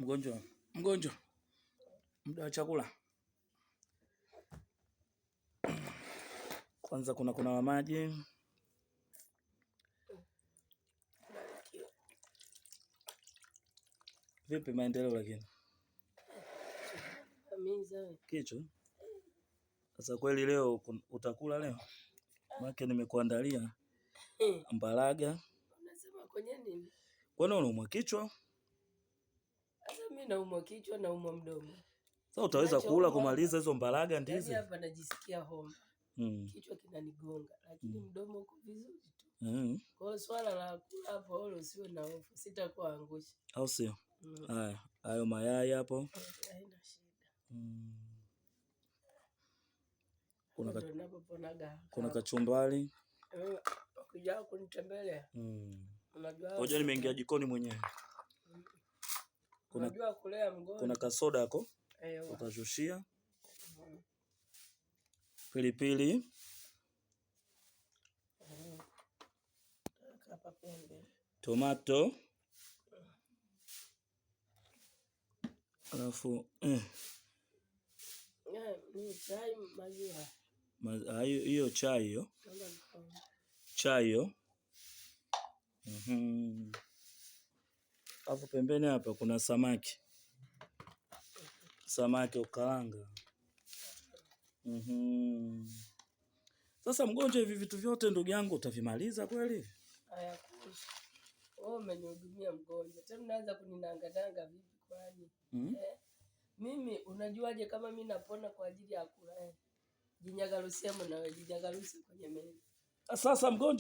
Mgonjwa, muda wa chakula. Kwanza kuna maji. Vipi maendeleo lakini? Kichwa. Sasa kweli leo utakula leo? Maana nimekuandalia mbalaga. Unasema kwenye nini? Kwani unaumwa kichwa? Sasa mimi naumwa kichwa na naumwa mdomo. Sasa utaweza kula kumaliza hizo mbalaga ndizi? Hapa najisikia homa. Kichwa kinanigonga lakini mdomo uko vizuri tu. Kwa hiyo swala la kula hapo wala usiwe na hofu, sitakuangusha. Au sio? Haya, hayo mayai hapo. Haina shida. Kuna kachumbari. Ukija kunitembelea. Unajua. Ngoja nimeingia jikoni mwenyewe. Unajua kulea mgonjwa. Kuna kasoda yako. Utashushia. Pilipili. Tomato. Alafu ni chai maziwa. Hiyo chai hiyo. Chai hiyo. Hapo pembeni hapa kuna samaki. Samaki ukaanga. Sasa mgonjwa, hivi vitu vyote ndugu yangu utavimaliza kweli? Haya kuishi. Wewe umenihudumia mgonjwa. Tena unaanza kuninangadanga vipi kwani? Mimi unajuaje kama mimi napona kwa ajili ya kula? Jinyagalusia mwana wewe, jinyagalusia kwenye meza. Sasa mgonjwa